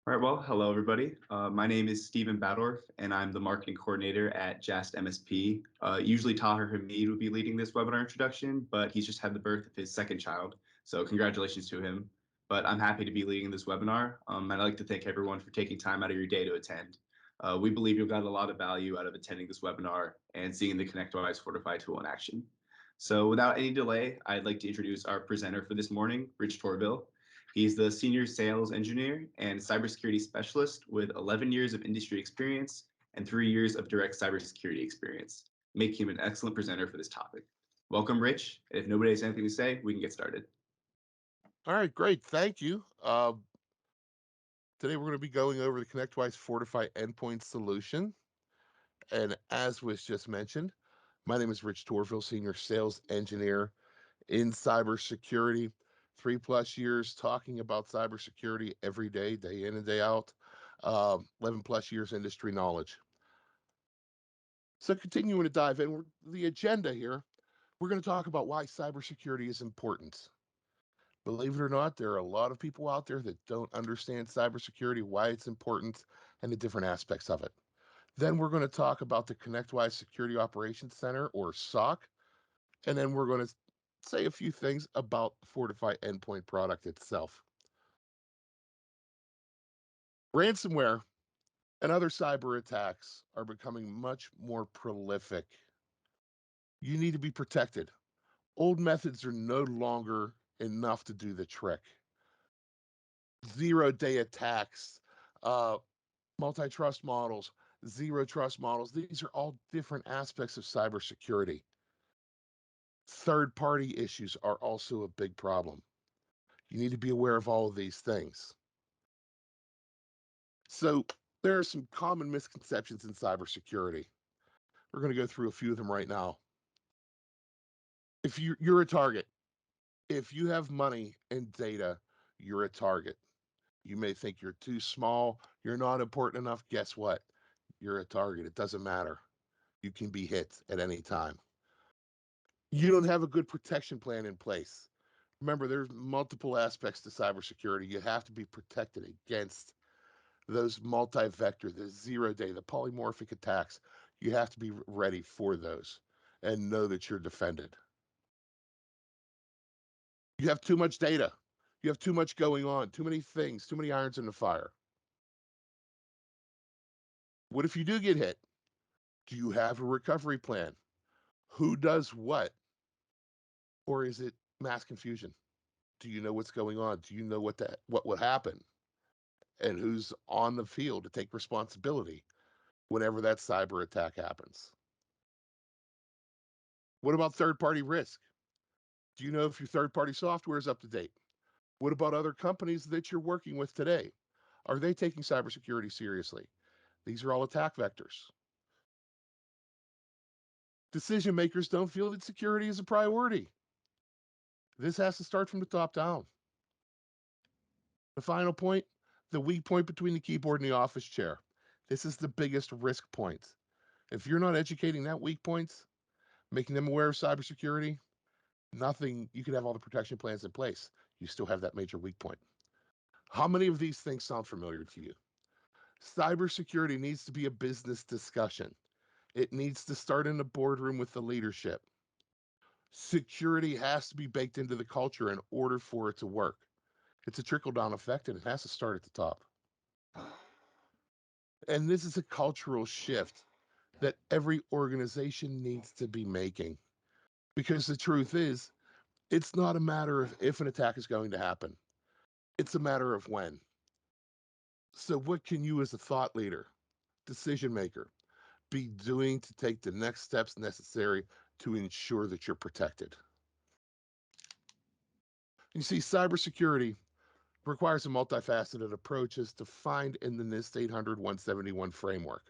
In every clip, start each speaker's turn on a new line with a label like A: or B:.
A: All right, well, hello everybody. My name is Stephen Badorf, and I'm the marketing coordinator at JAST MSP. Usually Tahir Hamid would be leading this webinar introduction, but he's just had the birth of his second child, so congratulations to him. But I'm happy to be leading this webinar, and I'd like to thank everyone for taking time out of your day to attend. We believe you'll get a lot of value out of attending this webinar and seeing the ConnectWise Fortify tool in action. So without any delay, I'd like to introduce our presenter for this morning, Rich Torville. He's the senior sales engineer and cybersecurity specialist with 11 years of industry experience and 3 years of direct cybersecurity experience, making him an excellent presenter for this topic. Welcome, Rich. If nobody has anything to say, we can get started.
B: All right, great. Thank you. Today we're going to be going over the ConnectWise Fortify Endpoint solution. And as was just mentioned, my name is Rich Torville, Senior Sales Engineer in cybersecurity. 3+ years talking about cybersecurity every day, day in and day out. 11+ years industry knowledge. So continuing to dive in, the agenda here, we're going to talk about why cybersecurity is important. Believe it or not, there are a lot of people out there that don't understand cybersecurity, why it's important, and the different aspects of it. Then we're going to talk about the ConnectWise Security Operations Center, or SOC, and then we're going to say a few things about the Fortify Endpoint product itself. Ransomware and other cyber attacks are becoming much more prolific. You need to be protected. Old methods are no longer enough to do the trick. Zero-day attacks, multi-trust models, zero trust models. These are all different aspects of cybersecurity. Third-party issues are also a big problem. You need to be aware of all of these things. So there are some common misconceptions in cybersecurity. We're going to go through a few of them right now. If you're a target, if you have money and data, you're a target. You may think you're too small, you're not important enough. Guess what? You're a target. It doesn't matter. You can be hit at any time. You don't have a good protection plan in place. Remember, there's multiple aspects to cybersecurity. You have to be protected against those multi-vector, the zero-day, the polymorphic attacks. You have to be ready for those and know that you're defended. You have too much data. You have too much going on, too many things, too many irons in the fire. What if you do get hit? Do you have a recovery plan? Who does what? Or is it mass confusion? Do you know what's going on? Do you know what will happen? And who's on the field to take responsibility whenever that cyber attack happens? What about third-party risk? Do you know if your third-party software is up to date? What about other companies that you're working with today? Are they taking cybersecurity seriously? These are all attack vectors. Decision makers don't feel that security is a priority. This has to start from the top down. The final point, the weak point between the keyboard and the office chair. This is the biggest risk point. If you're not educating that weak points, making them aware of cybersecurity, nothing, you could have all the protection plans in place. You still have that major weak point. How many of these things sound familiar to you? Cybersecurity needs to be a business discussion. It needs to start in the boardroom with the leadership. Security has to be baked into the culture in order for it to work. It's a trickle-down effect, and it has to start at the top. And this is a cultural shift that every organization needs to be making. Because the truth is, it's not a matter of if an attack is going to happen. It's a matter of when. So what can you as a thought leader, decision maker, be doing to take the next steps necessary to ensure that you're protected? You see, cybersecurity requires a multifaceted approach as defined in the NIST 800-171 framework.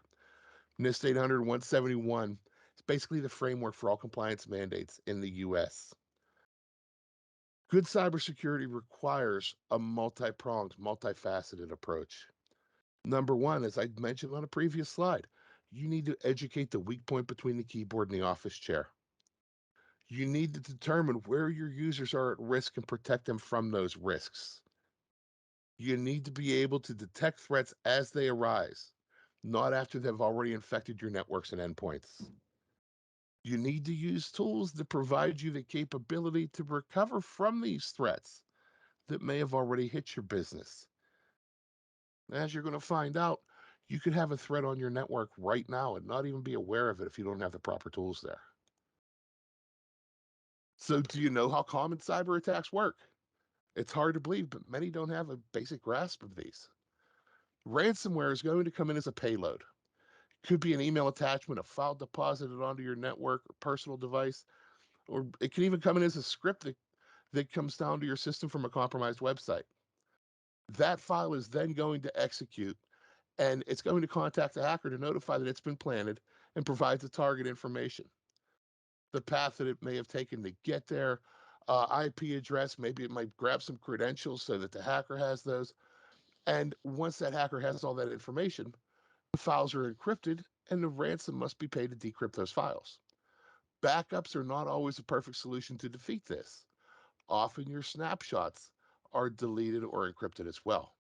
B: NIST 800-171 is basically the framework for all compliance mandates in the US. Good cybersecurity requires a multi-pronged, multifaceted approach. Number one, as I mentioned on a previous slide, you need to educate the weak point between the keyboard and the office chair. You need to determine where your users are at risk and protect them from those risks. You need to be able to detect threats as they arise, not after they've already infected your networks and endpoints. You need to use tools that provide you the capability to recover from these threats that may have already hit your business. As you're going to find out, you could have a threat on your network right now and not even be aware of it if you don't have the proper tools there. So, do you know how common cyber attacks work? It's hard to believe, but many don't have a basic grasp of these. Ransomware is going to come in as a payload. Could be an email attachment, a file deposited onto your network or personal device, or it can even come in as a script that comes down to your system from a compromised website. That file is then going to execute, and it's going to contact the hacker to notify that it's been planted and provides the target information, the path that it may have taken to get there, IP address, maybe it might grab some credentials so that the hacker has those. And once that hacker has all that information, the files are encrypted and the ransom must be paid to decrypt those files. Backups are not always a perfect solution to defeat this. Often your snapshots are deleted or encrypted as well.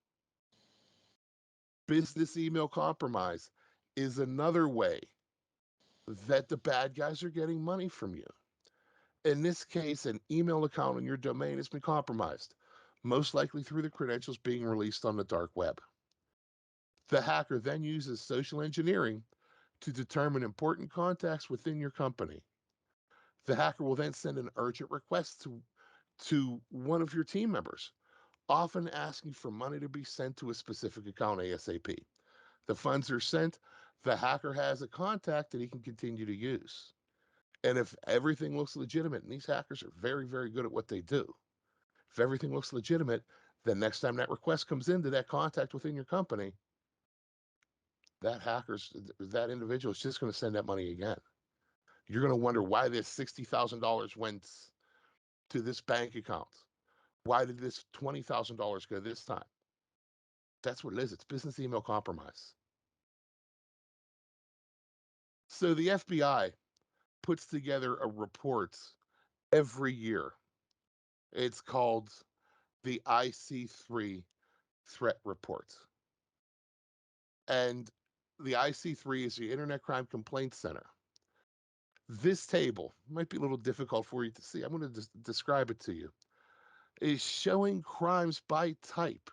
B: Business email compromise is another way that the bad guys are getting money from you. In this case, an email account on your domain has been compromised, most likely through the credentials being released on the dark web. The hacker then uses social engineering to determine important contacts within your company. The hacker will then send an urgent request to one of your team members, often asking for money to be sent to a specific account ASAP. The funds are sent, the hacker has a contact that he can continue to use. And if everything looks legitimate, and these hackers are very, very good at what they do, if everything looks legitimate, then next time that request comes into that contact within your company, that individual is just going to send that money again. You're going to wonder why this $60,000 went to this bank account. Why did this $20,000 go this time? That's what it is. It's business email compromise. So the FBI puts together a report every year. It's called the IC3 Threat Report. And the IC3 is the Internet Crime Complaint Center. This table might be a little difficult for you to see. I'm going to describe it to you. Is showing crimes by type.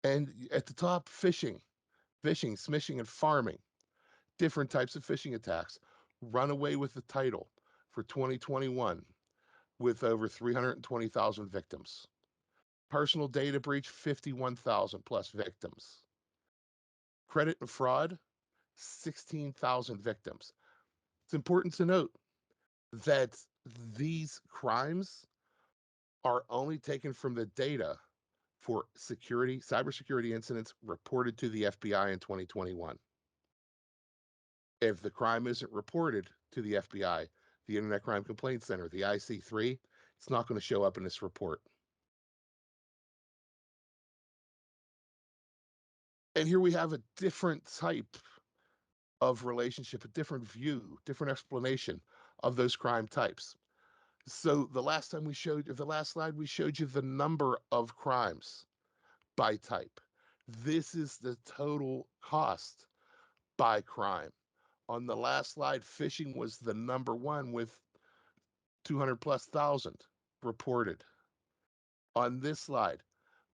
B: And at the top, phishing, smishing, and farming. Different types of phishing attacks. Run away with the title for 2021 with over 320,000 victims. Personal data breach, 51,000 plus victims. Credit and fraud, 16,000 victims. It's important to note that these crimes are only taken from the data for cybersecurity incidents reported to the FBI in 2021. If the crime isn't reported to the FBI, the Internet Crime Complaint Center, the IC3, it's not going to show up in this report. And here we have a different type of relationship, a different view, different explanation of those crime types. So the last slide, we showed you the number of crimes by type. This is the total cost by crime. On the last slide, phishing was the number one with 200 plus thousand reported. On this slide,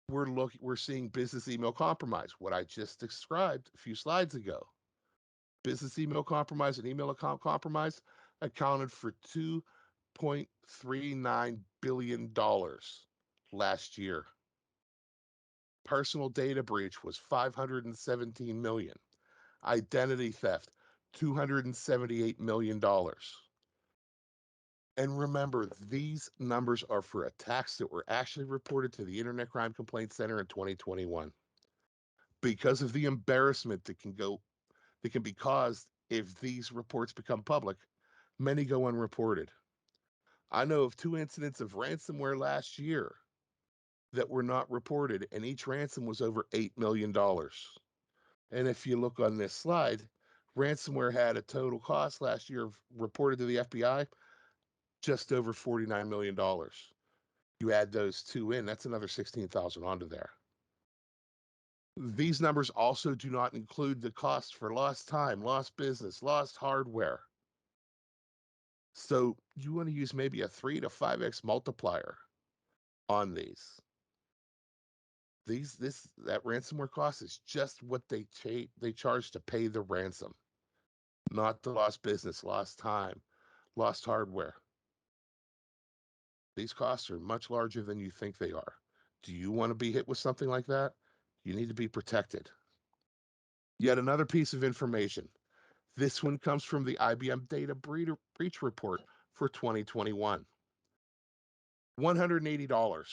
B: we're seeing business email compromise, what I just described a few slides ago. Business email compromise and email account compromise accounted for $2.39 billion last year. Personal data breach was 517 million. Identity theft, $278 million. And remember, these numbers are for attacks that were actually reported to the Internet Crime Complaint Center in 2021. Because of the embarrassment that can be caused if these reports become public, many go unreported. I know of 2 incidents of ransomware last year that were not reported, and each ransom was over $8 million. And if you look on this slide, ransomware had a total cost last year reported to the FBI just over $49 million. You add those two in, that's another 16,000 onto there. These numbers also do not include the cost for lost time, lost business, lost hardware. So you want to use maybe a 3 to 5x multiplier on these. That ransomware cost is just what they charge to pay the ransom, not the lost business, lost time, lost hardware. These costs are much larger than you think they are. Do you want to be hit with something like that? You need to be protected. Yet another piece of information. This one comes from the IBM Data Breach Report for 2021. $180.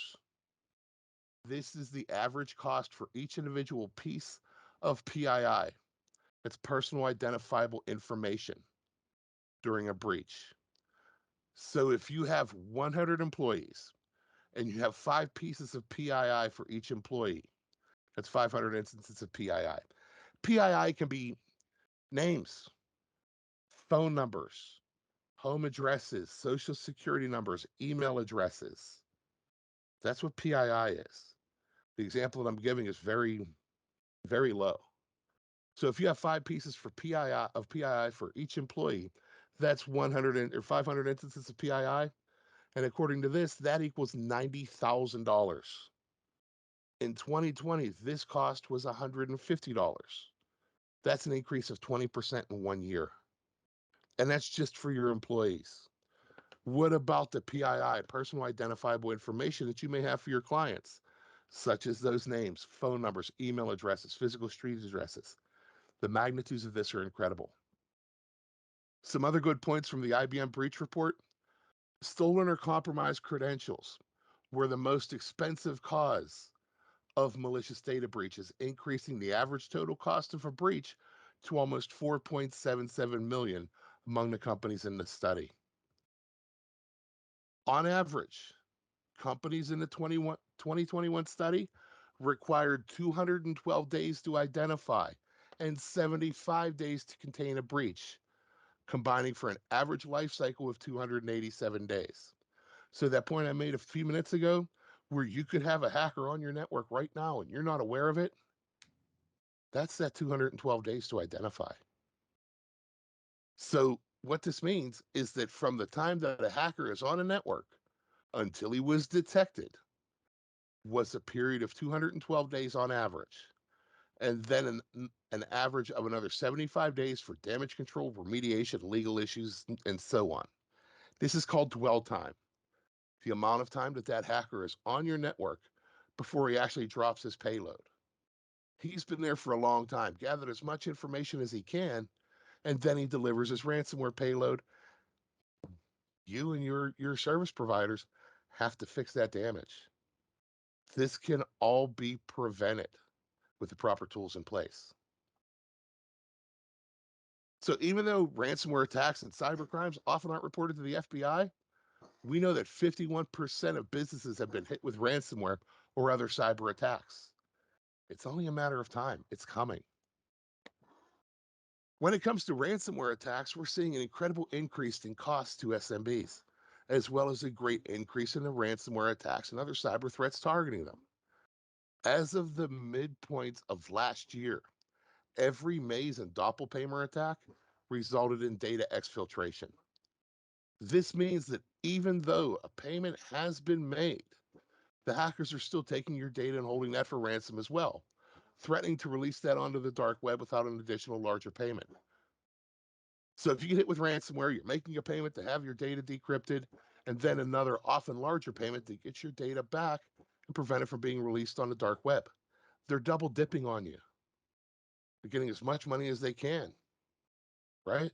B: This is the average cost for each individual piece of PII. That's personal identifiable information during a breach. So if you have 100 employees and you have 5 pieces of PII for each employee, that's 500 instances of PII. PII can be names, phone numbers, home addresses, social security numbers, email addresses. That's what PII is. The example that I'm giving is very, very low. So if you have 5 pieces for PII for each employee, that's 100 or 500 instances of PII. And according to this, that equals $90,000. In 2020, this cost was $150. That's an increase of 20% in 1 year. And that's just for your employees. What about the PII, personal identifiable information that you may have for your clients, such as those names, phone numbers, email addresses, physical street addresses? The magnitudes of this are incredible. Some other good points from the IBM Breach Report. Stolen or compromised credentials were the most expensive cause of malicious data breaches, increasing the average total cost of a breach to almost 4.77 million among the companies in the study. On average, companies in the 2021 study required 212 days to identify and 75 days to contain a breach, combining for an average life cycle of 287 days. So that point I made a few minutes ago, where you could have a hacker on your network right now and you're not aware of it, that's that 212 days to identify. So what this means is that from the time that a hacker is on a network until he was detected was a period of 212 days on average, and then an average of another 75 days for damage control, remediation, legal issues, and so on. This is called dwell time, the amount of time that that hacker is on your network before he actually drops his payload. He's been there for a long time, gathered as much information as he can, and then he delivers his ransomware payload. You and your service providers have to fix that damage. This can all be prevented with the proper tools in place. So even though ransomware attacks and cybercrimes often aren't reported to the FBI, we know that 51% of businesses have been hit with ransomware or other cyber attacks. It's only a matter of time. It's coming. When it comes to ransomware attacks, we're seeing an incredible increase in costs to SMBs, as well as a great increase in the ransomware attacks and other cyber threats targeting them. As of the midpoint of last year, every Maze and Doppelpaymer attack resulted in data exfiltration. This means that even though a payment has been made, the hackers are still taking your data and holding that for ransom as well, threatening to release that onto the dark web without an additional larger payment. So if you get hit with ransomware, you're making a payment to have your data decrypted, and then another often larger payment to get your data back and prevent it from being released on the dark web. They're double dipping on you. They're getting as much money as they can, right?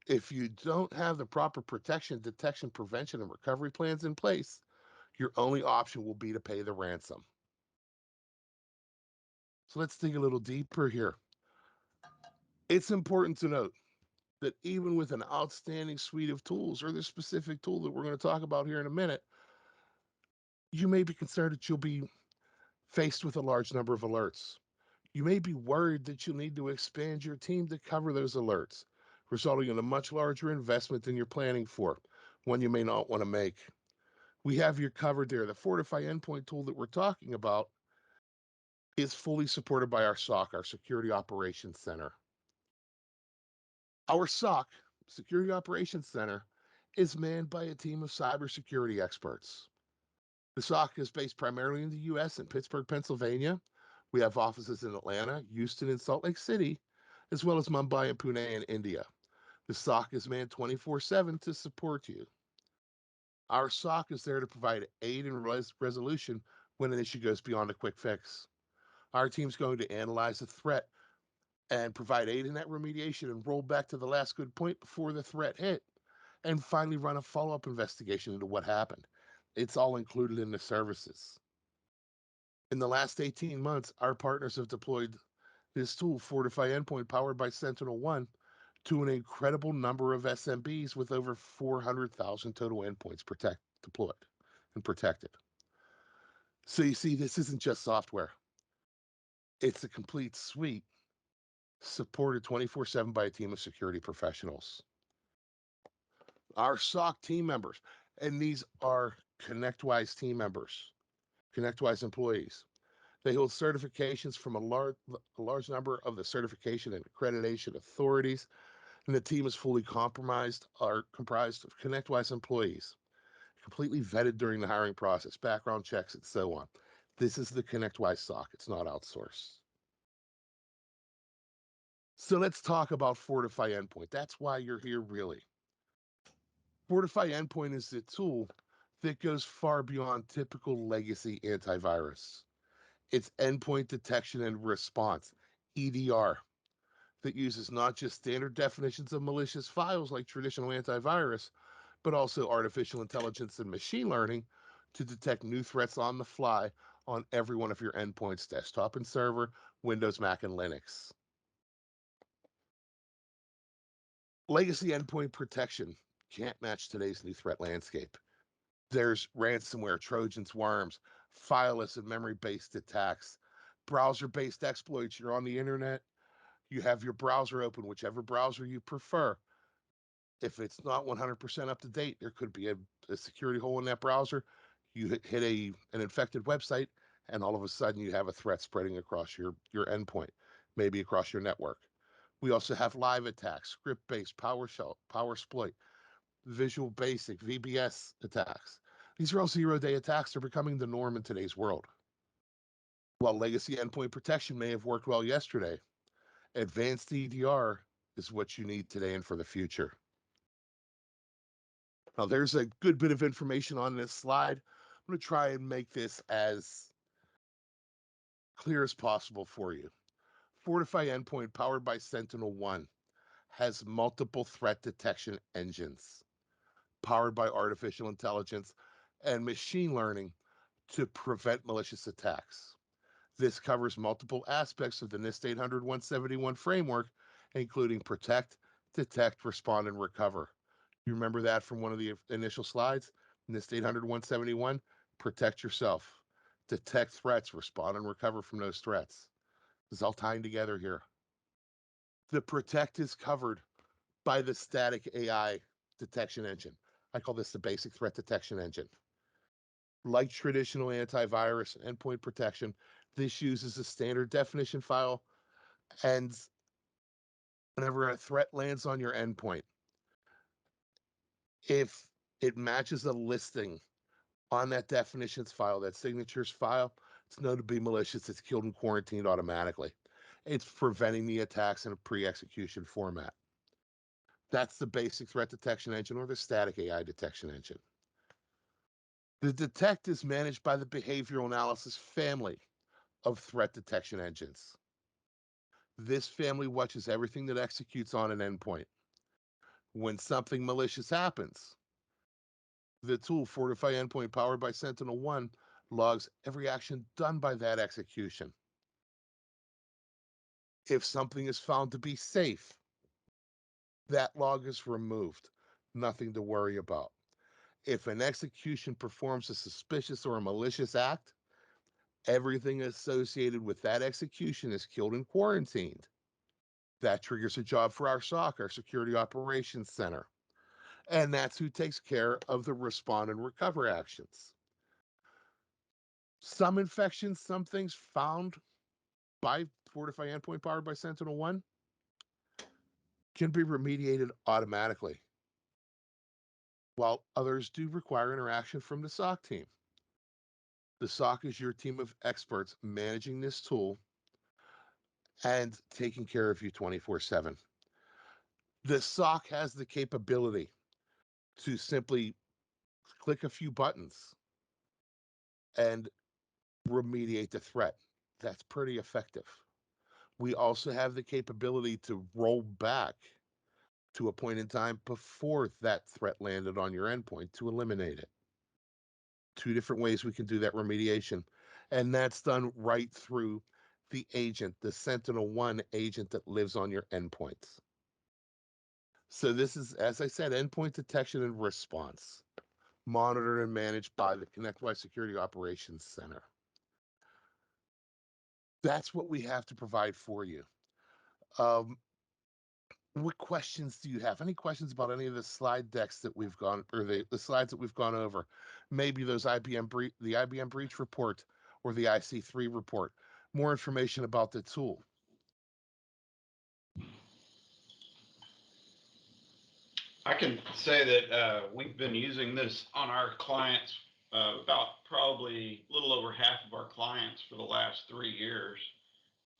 B: If you don't have the proper protection, detection, prevention, and recovery plans in place, your only option will be to pay the ransom. So let's dig a little deeper here. It's important to note that even with an outstanding suite of tools, or the specific tool that we're going to talk about here in a minute, you may be concerned that you'll be faced with a large number of alerts. You may be worried that you'll need to expand your team to cover those alerts, resulting in a much larger investment than you're planning for, one you may not want to make. We have you covered there. The Fortify Endpoint tool that we're talking about is fully supported by our SOC, our Security Operations Center. Our SOC, Security Operations Center, is manned by a team of cybersecurity experts. The SOC is based primarily in the U.S. in Pittsburgh, Pennsylvania. We have offices in Atlanta, Houston, and Salt Lake City, as well as Mumbai and Pune in India. The SOC is manned 24/7 to support you. Our SOC is there to provide aid and resolution when an issue goes beyond a quick fix. Our team's going to analyze the threat and provide aid in that remediation and roll back to the last good point before the threat hit, and finally run a follow-up investigation into what happened. It's all included in the services. In the last 18 months, our partners have deployed this tool, Fortify Endpoint, powered by SentinelOne, to an incredible number of SMBs with over 400,000 total endpoints deployed and protected. So you see, this isn't just software. It's a complete suite supported 24/7 by a team of security professionals. Our SOC team members, and these are ConnectWise team members, ConnectWise employees. They hold certifications from a large number of the certification and accreditation authorities, and the team is fully comprised of ConnectWise employees, completely vetted during the hiring process, background checks, and so on. This is the ConnectWise SOC. It's not outsourced. So let's talk about Fortify Endpoint. That's why you're here, really. Fortify Endpoint is a tool that goes far beyond typical legacy antivirus. It's endpoint detection and response, EDR, that uses not just standard definitions of malicious files like traditional antivirus, but also artificial intelligence and machine learning to detect new threats on the fly on every one of your endpoints, desktop and server, Windows, Mac, and Linux. Legacy endpoint protection can't match today's new threat landscape. There's ransomware, Trojans, worms, fileless and memory-based attacks, browser-based exploits. You're on the internet, you have your browser open, whichever browser you prefer. If it's not 100% up to date, there could be a security hole in that browser. You hit an infected website, and all of a sudden you have a threat spreading across your endpoint, maybe across your network. We also have live attacks, script-based, PowerShell, PowerSploit, Visual Basic, VBS attacks. These are all zero-day attacks. They're becoming the norm in today's world. While legacy endpoint protection may have worked well yesterday, advanced EDR is what you need today and for the future. Now, there's a good bit of information on this slide. I'm going to try and make this as clear as possible for you. Fortify Endpoint, powered by SentinelOne, has multiple threat detection engines, powered by artificial intelligence and machine learning to prevent malicious attacks. This covers multiple aspects of the NIST 800-171 framework, including protect, detect, respond, and recover. You remember that from one of the initial slides? NIST 800-171, protect yourself, detect threats, respond and recover from those threats. This is all tying together here. The protect is covered by the static AI detection engine. I call this the basic threat detection engine. Like traditional antivirus and endpoint protection, this uses a standard definition file, and whenever a threat lands on your endpoint, if it matches a listing on that definitions file, that signatures file, it's known to be malicious. It's killed and quarantined automatically. It's preventing the attacks in a pre-execution format. That's the basic threat detection engine, or the static AI detection engine. The detect is managed by the behavioral analysis family of threat detection engines. This family watches everything that executes on an endpoint. When something malicious happens, the tool Fortify Endpoint, powered by SentinelOne, logs every action done by that execution. If something is found to be safe, that log is removed. Nothing to worry about. If an execution performs a suspicious or a malicious act, everything associated with that execution is killed and quarantined. That triggers a job for our SOC, our Security Operations Center. And that's who takes care of the respond and recover actions. Some infections, some things found by Fortify Endpoint powered by SentinelOne can be remediated automatically, while others do require interaction from the SOC team. The SOC is your team of experts managing this tool and taking care of you 24/7. The SOC has the capability to simply click a few buttons and remediate the threat. That's pretty effective. We also have the capability to roll back to a point in time before that threat landed on your endpoint to eliminate it. Two different ways we can do that remediation. And that's done right through the agent, the SentinelOne agent that lives on your endpoints. So this is, as I said, endpoint detection and response, monitored and managed by the ConnectWise Security Operations Center. That's what we have to provide for you. What questions do you have? Any questions about any of the slide decks that we've gone, or the slides that we've gone over? Maybe those the IBM Breach Report or the IC3 report. More information about the tool.
C: I can say that we've been using this on our clients, about probably a little over half of our clients for the last 3 years,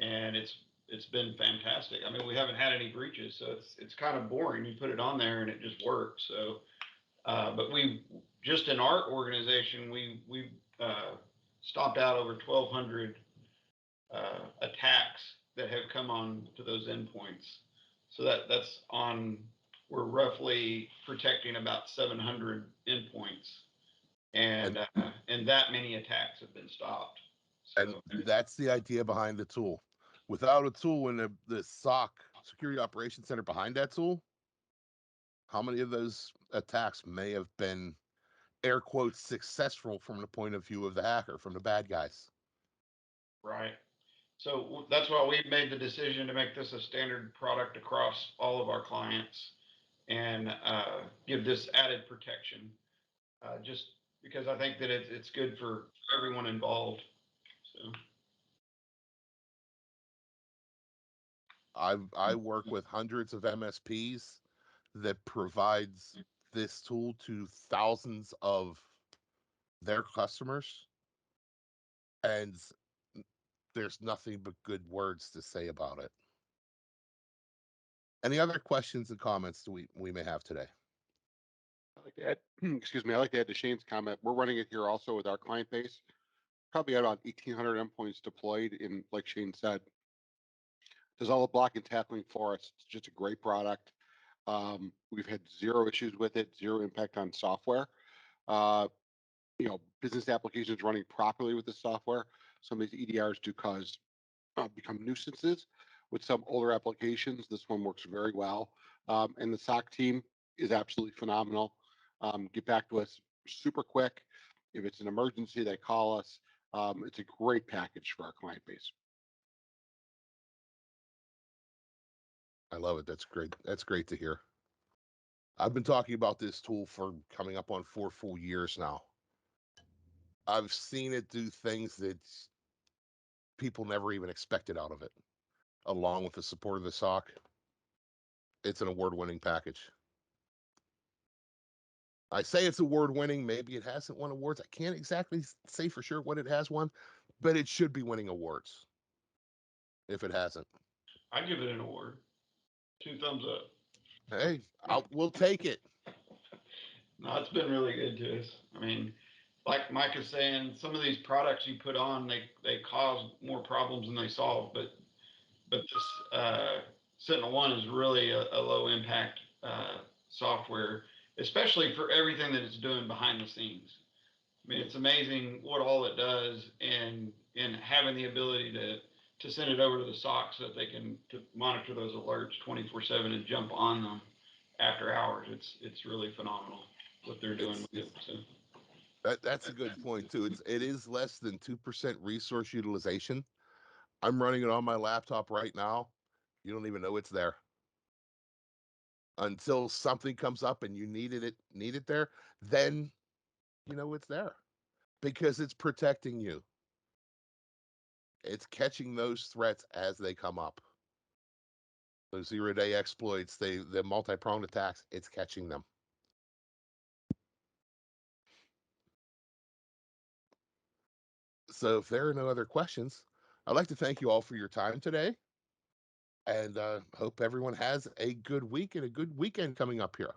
C: and it's been fantastic. I mean, we haven't had any breaches, so it's kind of boring. You put it on there and it just works. So, but we just in our organization we stopped out over 1,200 attacks that have come on to those endpoints. So that's on. We're roughly protecting about 700 endpoints, and that many attacks have been stopped.
B: So, and that's the idea behind the tool. Without a tool and the SOC Security Operations Center behind that tool, how many of those attacks may have been air quotes successful from the point of view of the hacker, from the bad guys?
C: Right. So that's why we've made the decision to make this a standard product across all of our clients and give this added protection, just because I think that it's good for everyone involved. So
B: I work with hundreds of MSPs that provides this tool to thousands of their customers, and there's nothing but good words to say about it. Any other questions and comments we may have today?
D: I like to add, excuse me, I like to add to Shane's comment. We're running it here also with our client base. Probably at about 1,800 endpoints deployed, and like Shane said, does all the block and tackling for us. It's just a great product. We've had zero issues with it, zero impact on software. Business applications running properly with the software. Some of these EDRs do become nuisances with some older applications. This one works very well. And the SOC team is absolutely phenomenal. Get back to us super quick. If it's an emergency, they call us. It's a great package for our client base.
B: I love it. That's great. That's great to hear. I've been talking about this tool for coming up on 4 full years now. I've seen it do things that people never even expected out of it, along with the support of the SOC. It's an award-winning package. I say it's award-winning. Maybe it hasn't won awards. I can't exactly say for sure what it has won, but it should be winning awards if it hasn't.
C: I give it an award. 2 thumbs up.
B: Hey, we'll take it.
C: No, it's been really good to us. I mean, like Mike is saying, some of these products you put on, they cause more problems than they solve. But this SentinelOne is really a low impact software, especially for everything that it's doing behind the scenes. I mean, it's amazing what all it does, and having the ability to send it over to the SOC so that they can to monitor those alerts 24/7 and jump on them after hours. It's really phenomenal what they're doing with it. So.
B: That's a good point too. It is less than 2% resource utilization. I'm running it on my laptop right now. You don't even know it's there until something comes up and you need it there. Then you know it's there because it's protecting you. It's catching those threats as they come up. Those zero-day exploits, the multi-pronged attacks, it's catching them. So if there are no other questions, I'd like to thank you all for your time today, and hope everyone has a good week and a good weekend coming up here.